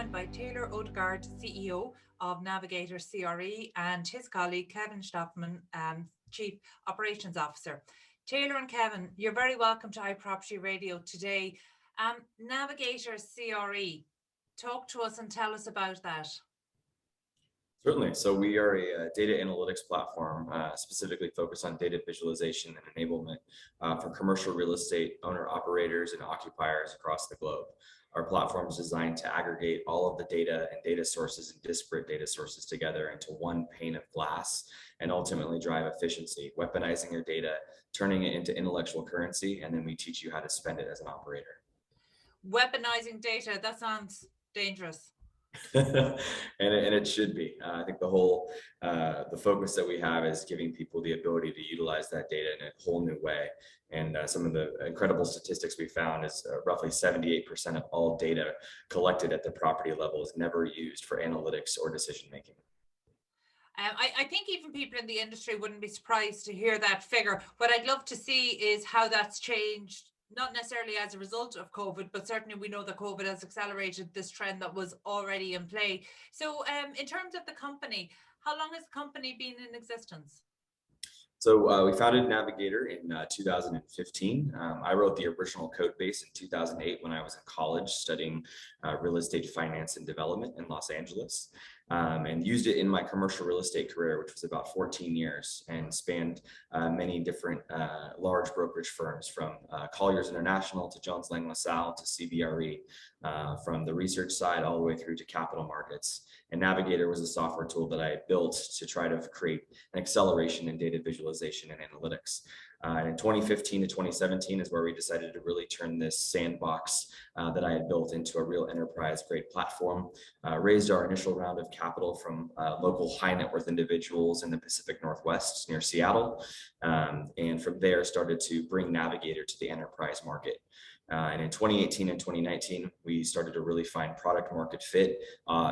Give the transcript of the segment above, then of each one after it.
joined by Taylor Odegaard, CEO of Navigator CRE, and his colleague Kevin Stockman, Chief Operations Officer. Taylor and Kevin, you're very welcome to iProperty Radio today. Navigator CRE, talk to us and tell us about that. Certainly. So we are a data analytics platform specifically focused on data visualization and enablement for commercial real estate owner operators and occupiers across the globe. Our platform is designed to aggregate all of the data and data sources and disparate data sources together into one pane of glass and ultimately drive efficiency, weaponizing your data, turning it into intellectual currency, and then we teach you how to spend it as an operator. Weaponizing data, that sounds dangerous. and it should be. I think the focus that we have is giving people the ability to utilize that data in a whole new way. And some of the incredible statistics we found is roughly 78% of all data collected at the property level is never used for analytics or decision making. I think even people in the industry wouldn't be surprised to hear that figure. What I'd love to see is how that's changed, not necessarily as a result of COVID, but certainly we know that COVID has accelerated this trend that was already in play. So in terms of the company, how long has the company been in existence? So we founded Navigator in 2015. I wrote the original code base in 2008 when I was in college studying real estate finance and development in Los Angeles, and used it in my commercial real estate career, which was about 14 years and spanned many different large brokerage firms, from Colliers International to Jones Lang LaSalle to CBRE, from the research side all the way through to capital markets. And Navigator was a software tool that I built to try to create an acceleration in data visualization and analytics. And in 2015 to 2017 is where we decided to really turn this sandbox that I had built into a real enterprise-grade platform. Raised our initial round of capital from local high net worth individuals in the Pacific Northwest near Seattle. And from there started to bring Navigator to the enterprise market. And in 2018 and 2019, we started to really find product market fit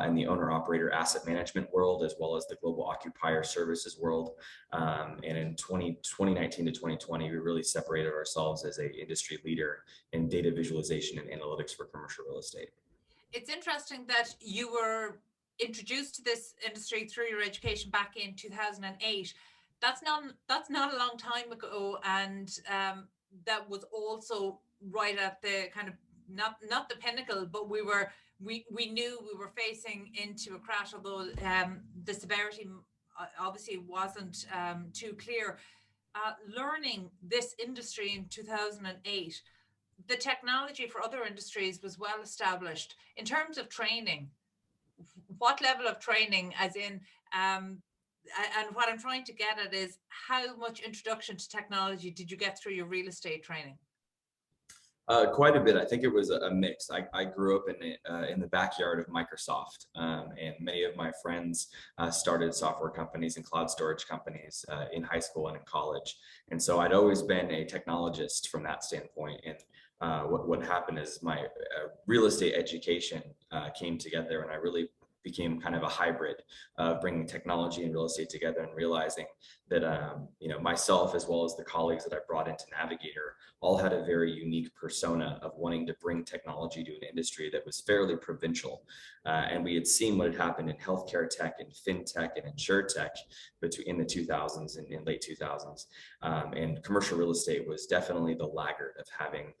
in the owner operator asset management world, as well as the global occupier services world. And in 2019 to 2020, we really separated ourselves as an industry leader in data visualization and analytics for commercial real estate. It's interesting that you were introduced to this industry through your education back in 2008. That's not a long time ago, and that was also right at the kind of not the pinnacle, but we knew we were facing into a crash, although the severity obviously wasn't too clear. Learning this industry in 2008, the technology for other industries was well established. In terms of training, what level of training, as in and what I'm trying to get at is how much introduction to technology did you get through your real estate training? Quite a bit. I think it was a mix. I grew up in the backyard of Microsoft, and many of my friends started software companies and cloud storage companies in high school and in college. And so I'd always been a technologist from that standpoint. And what happened is my real estate education came together, and I really became kind of a hybrid of bringing technology and real estate together, and realizing that myself, as well as the colleagues that I brought into Navigator, all had a very unique persona of wanting to bring technology to an industry that was fairly provincial. And we had seen what had happened in healthcare tech and fintech and insurtech in the 2000s and in late 2000s. And commercial real estate was definitely the laggard of having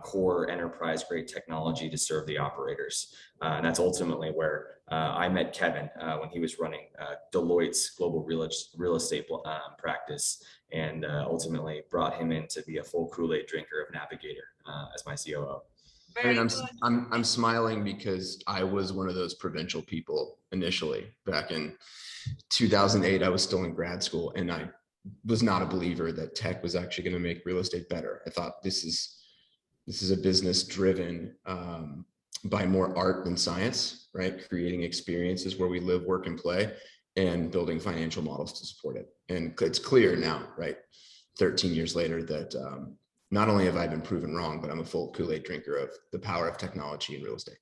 core enterprise grade technology to serve the operators. And that's ultimately where I met Kevin when he was running Deloitte's global real estate practice, and ultimately brought him in to be a full Kool-Aid drinker of Navigator as my COO. I'm smiling because I was one of those provincial people initially. Back in 2008, I was still in grad school, and I was not a believer that tech was actually going to make real estate better. I thought this is a business driven by more art than science, right? Creating experiences where we live, work, and play, and building financial models to support it. And it's clear now, right, 13 years later, that not only have I been proven wrong, but I'm a full Kool-Aid drinker of the power of technology in real estate.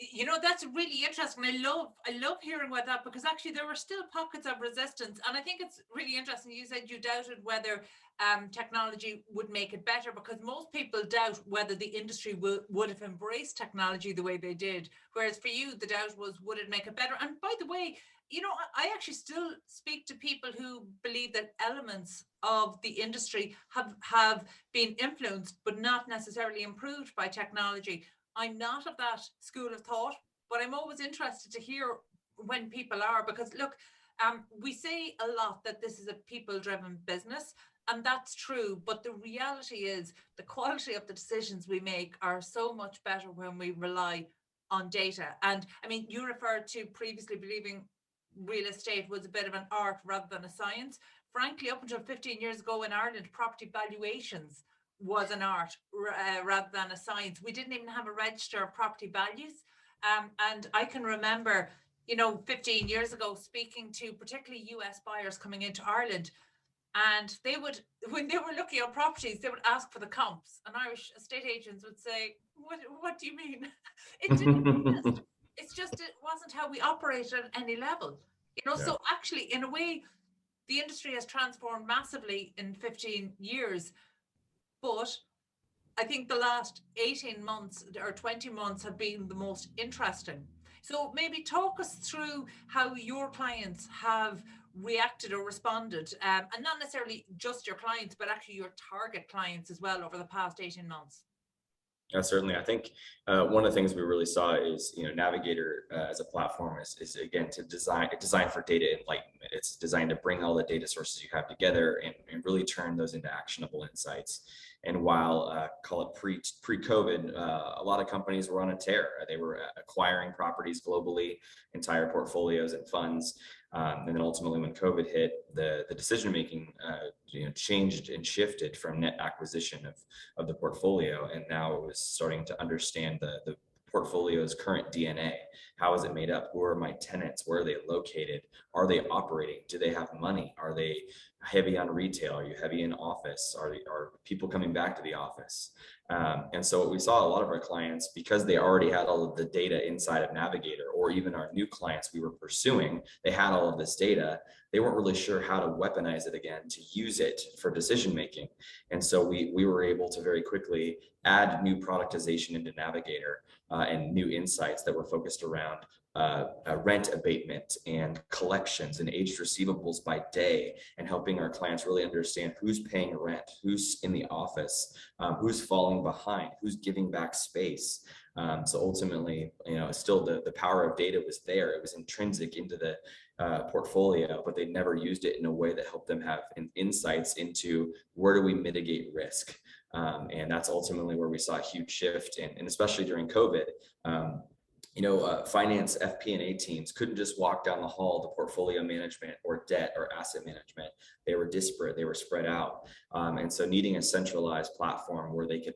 You know, that's really interesting. I love hearing about that, because actually there were still pockets of resistance. And I think it's really interesting. You said you doubted whether technology would make it better, because most people doubt whether the industry would have embraced technology the way they did. Whereas for you, the doubt was, would it make it better? And by the way, you know, I actually still speak to people who believe that elements of the industry have been influenced, but not necessarily improved by technology. I'm not of that school of thought, but I'm always interested to hear when people are, because look, we say a lot that this is a people-driven business, and that's true. But the reality is the quality of the decisions we make are so much better when we rely on data. And I mean, you referred to previously believing real estate was a bit of an art rather than a science. Frankly, up until 15 years ago in Ireland, property valuations was an art rather than a science. We didn't even have a register of property values. And I can remember, you know, 15 years ago speaking to particularly US buyers coming into Ireland, and they would, when they were looking at properties, they would ask for the comps, and Irish estate agents would say, what do you mean? It didn't exist. It's just, it wasn't how we operated at any level. You know, Yeah. so actually, in a way, the industry has transformed massively in 15 years. But I think the last 18 months or 20 months have been the most interesting. So maybe talk us through how your clients have reacted or responded, and not necessarily just your clients, but actually your target clients as well over the past 18 months. Yeah, certainly. I think one of the things we really saw is, you know, Navigator as a platform is again to design for data enlightenment. It's designed to bring all the data sources you have together and really turn those into actionable insights. And while call it pre-COVID, a lot of companies were on a tear. They were acquiring properties globally, entire portfolios and funds. And then ultimately, when COVID hit, the decision making changed and shifted from net acquisition of the portfolio, and now it was starting to understand the portfolio's current DNA. How is it made up? Who are my tenants? Where are they located? Are they operating? Do they have money? Are they heavy on retail? Are you heavy in office? Are people coming back to the office? And so what we saw, a lot of our clients, because they already had all of the data inside of Navigator, or even our new clients we were pursuing, they had all of this data. They weren't really sure how to weaponize it again, to use it for decision making. And so we were able to very quickly add new productization into Navigator and new insights that were focused around rent abatement and collections and aged receivables by day, and helping our clients really understand who's paying rent, who's in the office, who's falling behind, who's giving back space. So ultimately, you know, still the power of data was there. It was intrinsic into the portfolio, but they never used it in a way that helped them have insights into where do we mitigate risk. And that's ultimately where we saw a huge shift, and especially during COVID. Finance FP&A teams couldn't just walk down the hall to portfolio management or debt or asset management. They were disparate, they were spread out. And so needing a centralized platform where they could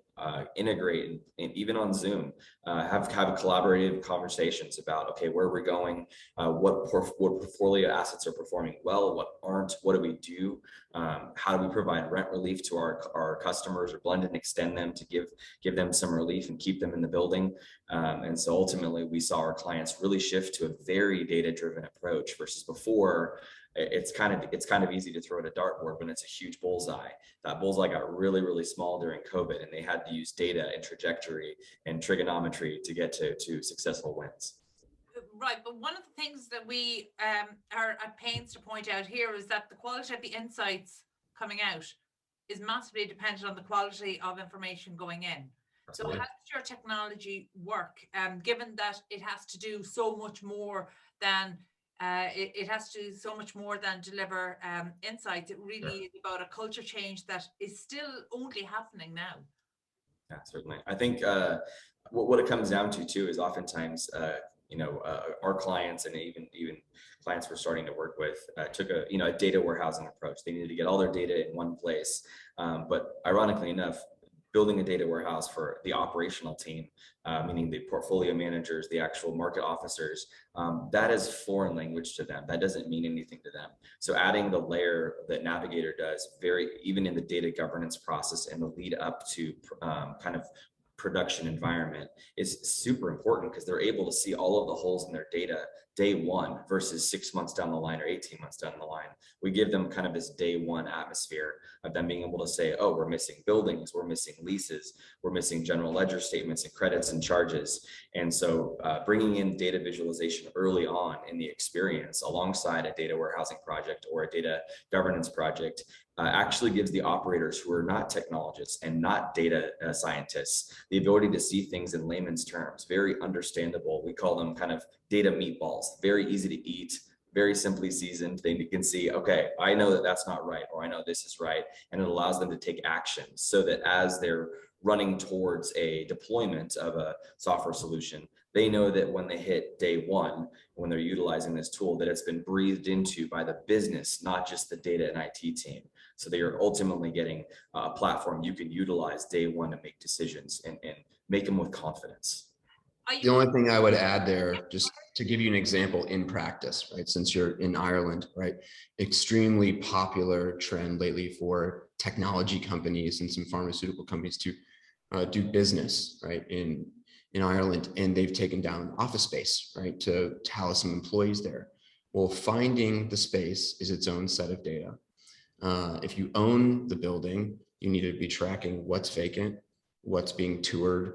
integrate and even on Zoom, have collaborative conversations about, okay, where we're going, what portfolio assets are performing well, what aren't, what do we do? How do we provide rent relief to our customers, or blend and extend them to give them some relief and keep them in the building? And so ultimately we saw our clients really shift to a very data-driven approach versus before. It's kind of easy to throw at a dartboard when it's a huge bullseye. That bullseye got really, really small during COVID, and they had to use data and trajectory and trigonometry to get to successful wins. Right, but one of the things that we are at pains to point out here is that the quality of the insights coming out is massively dependent on the quality of information going in. So how does your technology work? Given that it has to do so much more than it has to do so much more than deliver insights. It really is about a culture change that is still only happening now. Yeah, certainly. I think what it comes down to too is oftentimes our clients, and even clients we're starting to work with, took a data warehousing approach. They needed to get all their data in one place. But ironically enough, building a data warehouse for the operational team, meaning the portfolio managers, the actual market officers, that is foreign language to them. That doesn't mean anything to them. So adding the layer that Navigator does, even in the data governance process and the lead up to kind of production environment is super important because they're able to see all of the holes in their data day one versus 6 months down the line or 18 months down the line. We give them kind of this day one atmosphere of them being able to say, oh, we're missing buildings, we're missing leases, we're missing general ledger statements and credits and charges. And so bringing in data visualization early on in the experience alongside a data warehousing project or a data governance project actually gives the operators who are not technologists and not data scientists the ability to see things in layman's terms, very understandable. We call them kind of data meatballs, very easy to eat, very simply seasoned. They can see, okay, I know that that's not right, or I know this is right. And it allows them to take action so that as they're running towards a deployment of a software solution, they know that when they hit day one, when they're utilizing this tool, that it's been breathed into by the business, not just the data and IT team. So they are ultimately getting a platform you can utilize day one to make decisions and make them with confidence. The only thing I would add there, just to give you an example in practice, right? Since you're in Ireland, right? Extremely popular trend lately for technology companies and some pharmaceutical companies to do business, right? In Ireland, and they've taken down office space, right? To house some employees there. Well, finding the space is its own set of data. If you own the building, you need to be tracking what's vacant, what's being toured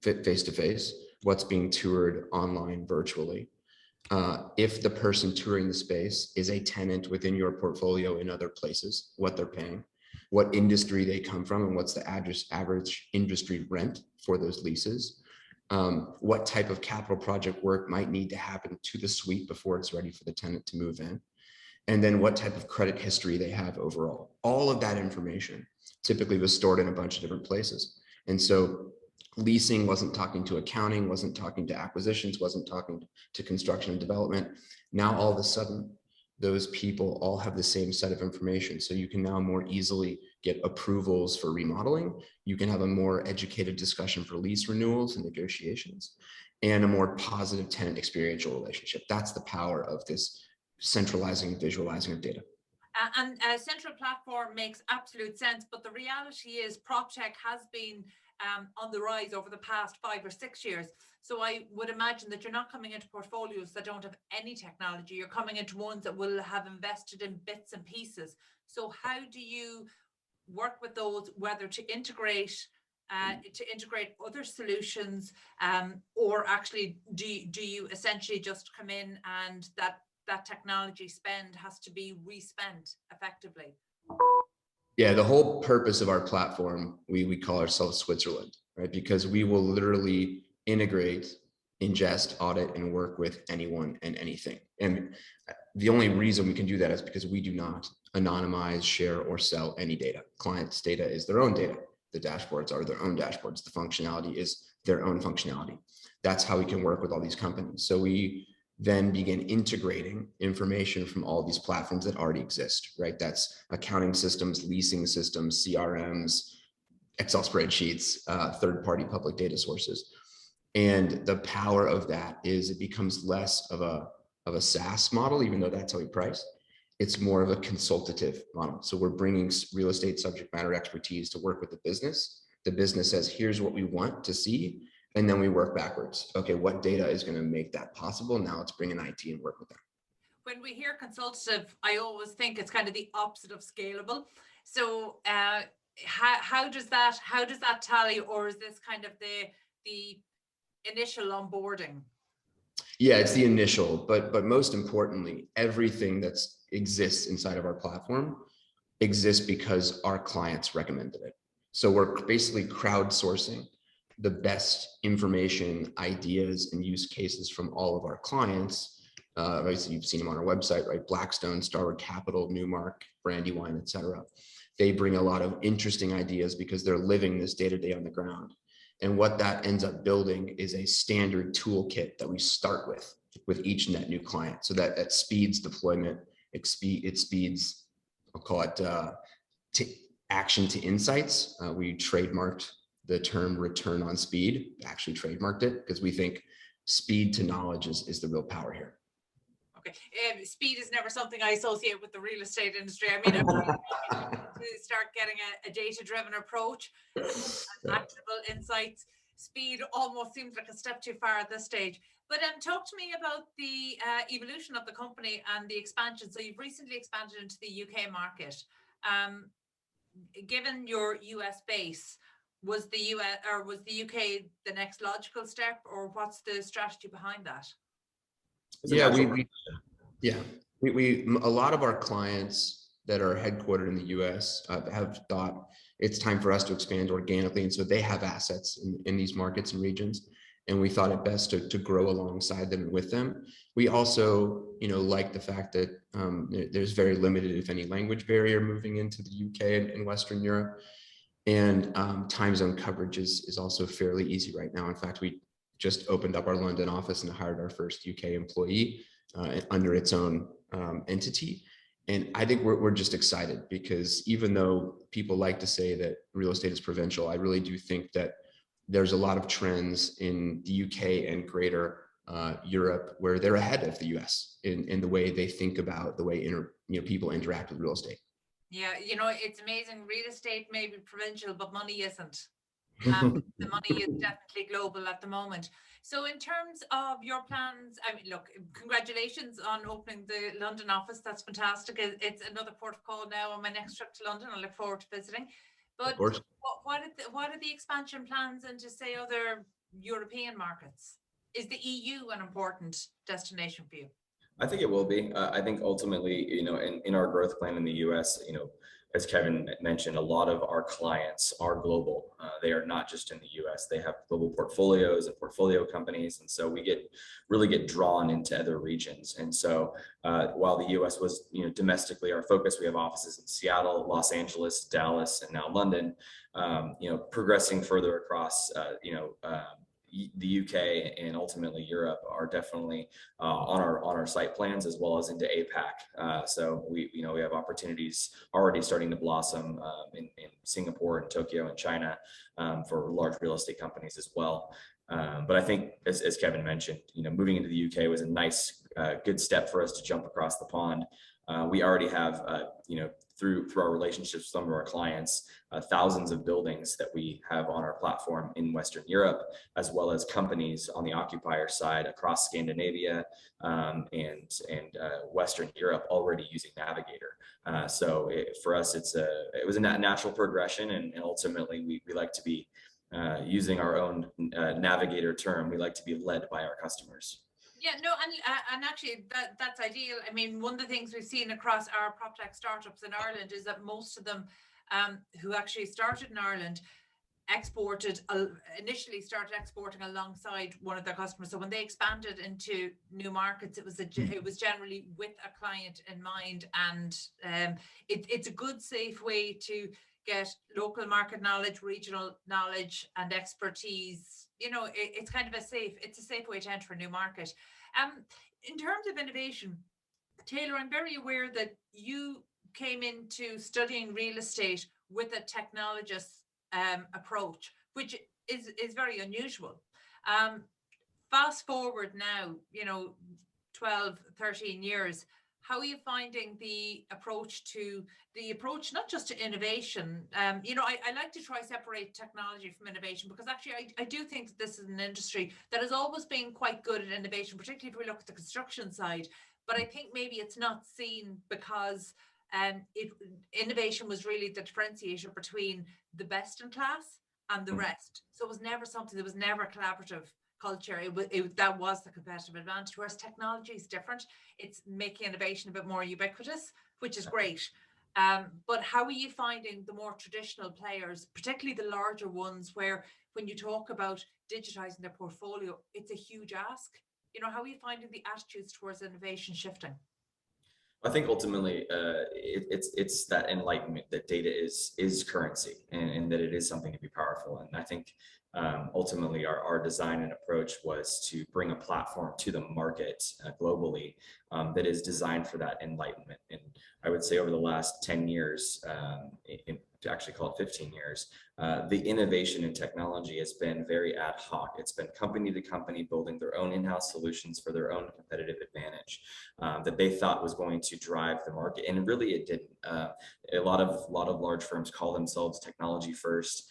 face to face, what's being toured online virtually. If the person touring the space is a tenant within your portfolio in other places, what they're paying, what industry they come from, and what's the average industry rent for those leases, what type of capital project work might need to happen to the suite before it's ready for the tenant to move in, and then what type of credit history they have overall. All of that information typically was stored in a bunch of different places. And so leasing wasn't talking to accounting, wasn't talking to acquisitions, wasn't talking to construction and development. Now, all of a sudden, those people all have the same set of information. So you can now more easily get approvals for remodeling. You can have a more educated discussion for lease renewals and negotiations, and a more positive tenant experiential relationship. That's the power of this centralizing and visualizing of data. And a central platform makes absolute sense, but the reality is PropTech has been on the rise over the past 5 or 6 years. So I would imagine that you're not coming into portfolios that don't have any technology. You're coming into ones that will have invested in bits and pieces. So how do you work with those, whether to integrate other solutions, or actually do you essentially just come in and that technology spend has to be respent effectively? Yeah, the whole purpose of our platform, we call ourselves Switzerland, right? Because we will literally integrate, ingest, audit, and work with anyone and anything. And the only reason we can do that is because we do not anonymize, share, or sell any data. Clients' data is their own data. The dashboards are their own dashboards. The functionality is their own functionality. That's how we can work with all these companies. So we then begin integrating information from all these platforms that already exist, right? That's accounting systems, leasing systems, CRMs, Excel spreadsheets, third-party public data sources. And the power of that is it becomes less of a SaaS model, even though that's how we price. It's more of a consultative model. So we're bringing real estate subject matter expertise to work with the business. The business says, here's what we want to see. And then we work backwards. Okay, what data is going to make that possible? Now let's bring in IT and work with them. When we hear consultative, I always think it's kind of the opposite of scalable. So how does that tally, or is this kind of the initial onboarding? Yeah, it's the initial, but most importantly, everything that exists inside of our platform exists because our clients recommended it. So we're basically crowdsourcing the best information, ideas, and use cases from all of our clients. Right, so you've seen them on our website, right? Blackstone, Starwood Capital, Newmark, Brandywine, et cetera. They bring a lot of interesting ideas because they're living this day-to-day on the ground. And what that ends up building is a standard toolkit that we start with each net new client. So that speeds deployment, it speeds, I'll call it action to insights. We trademarked the term return on speed, actually trademarked it because we think speed to knowledge is the real power here. Okay, speed is never something I associate with the real estate industry. I mean, to start getting a data-driven approach and actionable insights. speed almost seems like a step too far at this stage. But talk to me about the evolution of the company and the expansion. So you've recently expanded into the UK market. Given your US base, was the US or was the UK the next logical step, or what's the strategy behind that? Yeah, we a lot of our clients that are headquartered in the US have thought it's time for us to expand organically. And so they have assets in these markets and regions. And we thought it best to grow alongside them and with them. We also, like the fact that there's very limited, if any, language barrier moving into the UK and Western Europe. And time zone coverage is also fairly easy right now. In fact, we just opened up our London office and hired our first UK employee under its own entity. And I think we're just excited, because even though people like to say that real estate is provincial, I really do think that there's a lot of trends in the UK and greater Europe where they're ahead of the US in the way they think about the way people interact with real estate. Yeah, it's amazing. Real estate may be provincial, but money isn't. The money is definitely global at the moment. So in terms of your plans, I mean, look, congratulations on opening the London office. That's fantastic. It's another port of call now on my next trip to London. I look forward to visiting. But what are the expansion plans into, say, other European markets? Is the EU an important destination for you? I think it will be. I think ultimately, in our growth plan in the US, as Kevin mentioned, a lot of our clients are global. They are not just in the US. They have global portfolios and portfolio companies. And so we really get drawn into other regions. And so while the US was, domestically our focus, we have offices in Seattle, Los Angeles, Dallas, and now London, progressing further across, the UK and ultimately Europe are definitely on our site plans, as well as into APAC. So we have opportunities already starting to blossom in Singapore and Tokyo and China for large real estate companies as well. But I think, as Kevin mentioned, moving into the UK was a nice, good step for us to jump across the pond. We already have, through our relationships with some of our clients, thousands of buildings that we have on our platform in Western Europe, as well as companies on the occupier side across Scandinavia and Western Europe already using Navigator. So for us, it was a natural progression, and ultimately we like to be using our own Navigator term. We like to be led by our customers. Yeah, no, and actually that's ideal. I mean, one of the things we've seen across our PropTech startups in Ireland is that most of them who actually started in Ireland initially started exporting alongside one of their customers. So when they expanded into new markets, it was generally with a client in mind, and it's a good, safe way to get local market knowledge, regional knowledge, and expertise. It's kind of a safe way to enter a new market. In terms of innovation, Taylor, I'm very aware that you came into studying real estate with a technologist approach, which is very unusual. Fast forward now, 12, 13 years, how are you finding the approach not just to innovation? I like to try separate technology from innovation, because actually I do think that this is an industry that has always been quite good at innovation, particularly if we look at the construction side. But I think maybe it's not seen because innovation was really the differentiator between the best in class and the rest. So it was never something, there was never a collaborative culture. That was the competitive advantage, whereas technology is different. It's making innovation a bit more ubiquitous, which is great. But how are you finding the more traditional players, particularly the larger ones, where when you talk about digitizing their portfolio, it's a huge ask? How are you finding the attitudes towards innovation shifting? I think ultimately it's that enlightenment that data is currency, and that it is something to be powerful. And I think ultimately our design and approach was to bring a platform to the market globally that is designed for that enlightenment. And I would say over the last 10 years, to actually call it 15 years, the innovation in technology has been very ad hoc. It's been company to company building their own in-house solutions for their own competitive advantage that they thought was going to drive the market, and really it didn't. A lot of large firms call themselves technology first.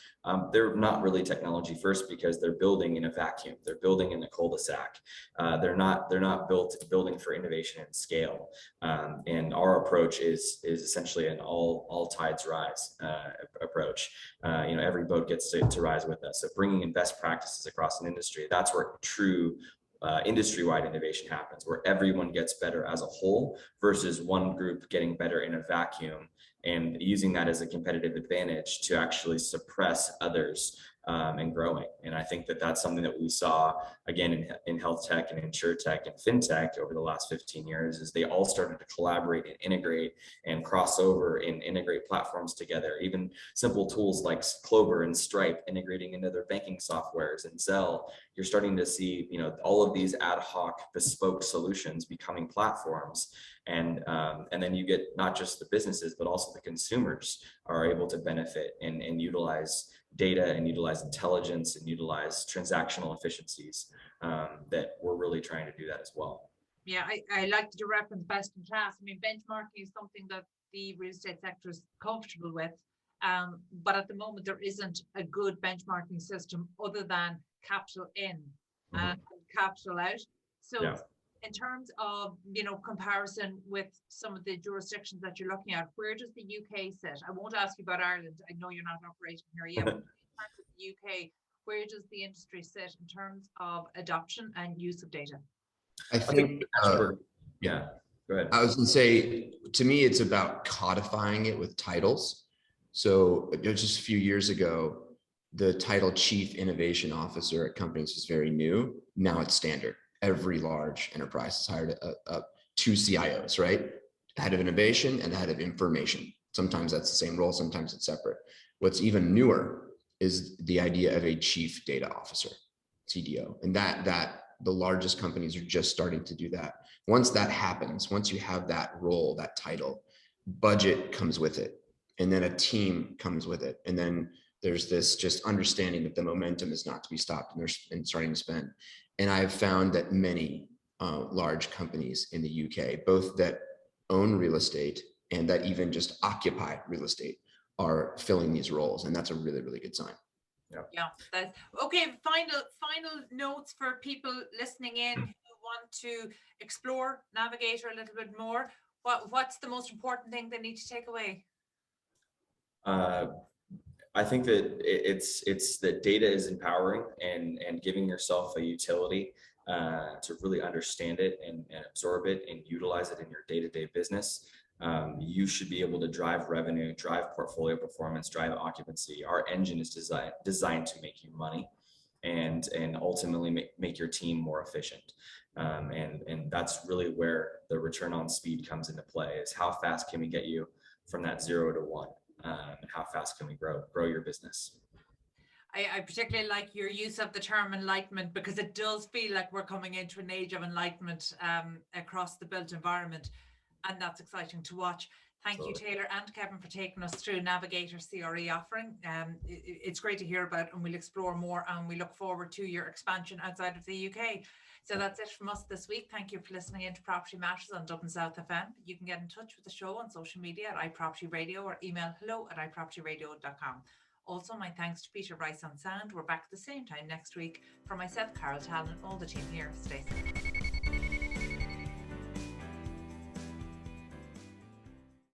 They're not really technology first because they're building in a vacuum. They're building in a cul-de-sac. They're not building for innovation and scale. And our approach is essentially an all tides rise approach. Every boat gets to rise with us. So bringing in best practices across an industry, that's where true industry-wide innovation happens, where everyone gets better as a whole versus one group getting better in a vacuum and using that as a competitive advantage to actually suppress others and growing. And I think that that's something that we saw again in health tech and insure tech and fintech over the last 15 years, is they all started to collaborate and integrate and cross over and integrate platforms together. Even simple tools like Clover and Stripe integrating into their banking softwares and Zelle. You're starting to see, all of these ad hoc bespoke solutions becoming platforms. And then you get not just the businesses, but also the consumers are able to benefit and utilize data and utilize intelligence and utilize transactional efficiencies that we're really trying to do that as well. Yeah, I like to reference best in class. I mean, benchmarking is something that the real estate sector is comfortable with. But at the moment, there isn't a good benchmarking system other than capital in and capital out. So Yeah. in terms of, comparison with some of the jurisdictions that you're looking at, where does the UK sit? I won't ask you about Ireland. I know you're not operating here yet. But in terms of the UK, where does the industry sit in terms of adoption and use of data? I think, yeah, go ahead. I was going to say, to me, it's about codifying it with titles. So just a few years ago, the title Chief Innovation Officer at companies was very new. Now it's standard. Every large enterprise has hired two CIOs, right? Head of innovation and head of information. Sometimes that's the same role, sometimes it's separate. What's even newer is the idea of a chief data officer, CDO, and that the largest companies are just starting to do that. Once that happens, once you have that role, that title, budget comes with it, and then a team comes with it, and then there's this just understanding that the momentum is not to be stopped, and starting to spend. And I've found that many large companies in the UK, both that own real estate and that even just occupy real estate, are filling these roles. And that's a really, really good sign. Yeah, that's okay. Final notes for people listening in who want to explore Navigator a little bit more. What's the most important thing they need to take away? I think that it's that data is empowering and giving yourself a utility to really understand it and absorb it and utilize it in your day-to-day business. You should be able to drive revenue, drive portfolio performance, drive occupancy. Our engine is designed to make you money and ultimately make your team more efficient. And that's really where the return on speed comes into play, is how fast can we get you from that 0 to 1? And how fast can we grow your business? I particularly like your use of the term enlightenment, because it does feel like we're coming into an age of enlightenment across the built environment, and that's exciting to watch. Thank you, Taylor and Kevin, for taking us through Navigator CRE offering. It's great to hear about, and we'll explore more, and we look forward to your expansion outside of the UK. So that's it from us this week. Thank you for listening in to Property Matters on Dublin South FM. You can get in touch with the show on social media at iPropertyRadio or email hello@iPropertyRadio.com. Also, my thanks to Peter Bryce on sound. We're back at the same time next week. For myself, Carol Talon, and all the team here, stay safe.